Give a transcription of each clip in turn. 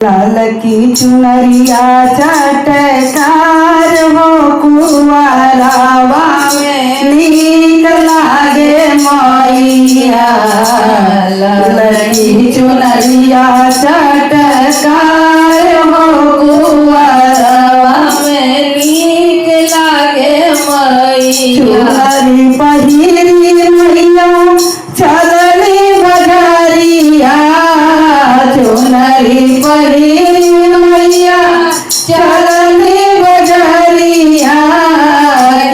लाल की चुनरिया चटकार हो कुंवरवा में नीक लागे मैया। लाल की चुनरिया चटकार हो कुंवरवा में नीक लागे मैया। चुनरी पहिरी मैया चलनी बजरिया। चुनरी पहिरी मैया चलनी बजरिया।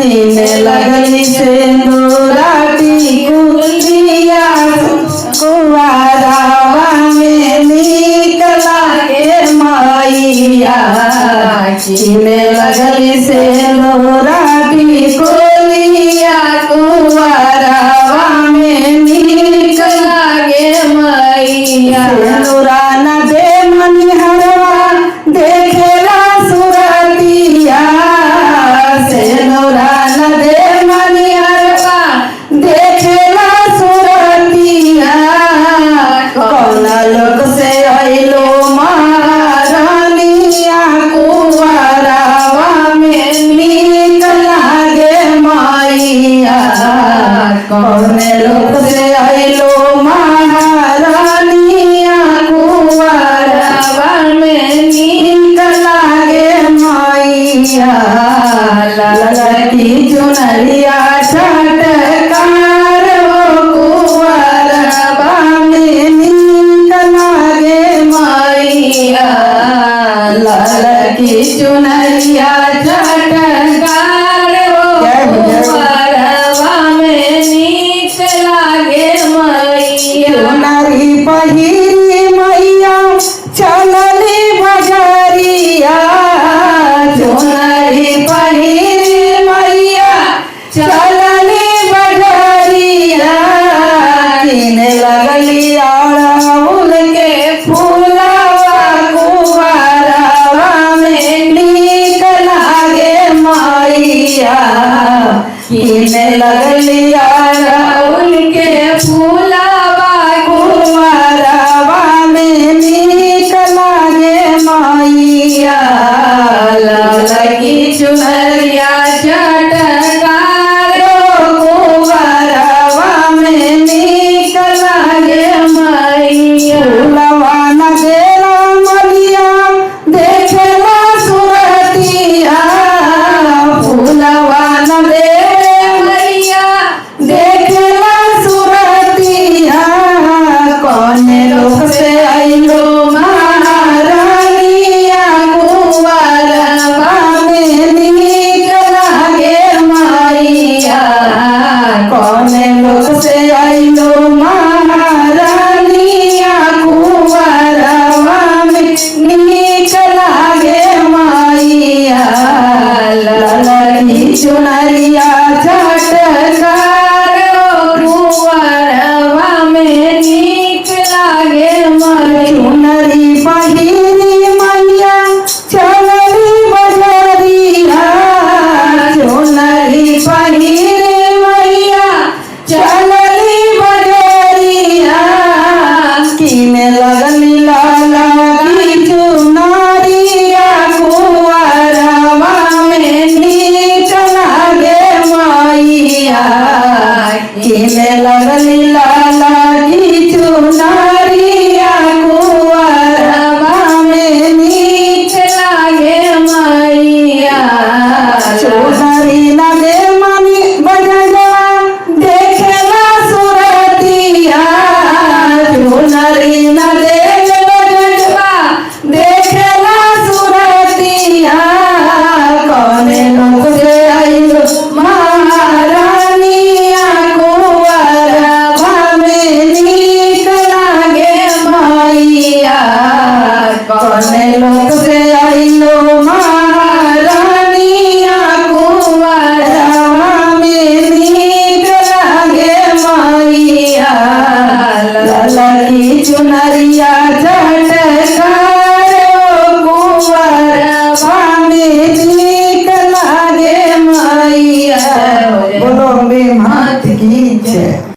किने लगली सिंदूराती कुलिया कुंवरवा में नीक लागे मैया। किने लगली सिंदूराती कुलिया कुंवरवा में नीक लागे मैया। सिंदूरा न दे मनिहरवा देखेला सुरतिया। सिंदूरा न दे मनिहरवा देखेला सुरतिया। कौन लोक से अइलो महारानिया कुंवरवा में नीक लागे मैया। कौन लोक से अइलो महारानिया कुंवरवा में नीक लागे मैया। लाल की चुनरिया चटकार हो कुंवरवा में नीक लागे मैया। लाल की चुनरिया चटकार हो कुंवरवा में नीक लागे मैया। चुनरी पहिरी मैया चलनी बजरिया। चुनरी पहिरी मैया चलनी बजरिया। किने लगली अड़हुल के फूलवा कुंवरवा में नीक लागे मैया। किने लगली अड़हुल के फूल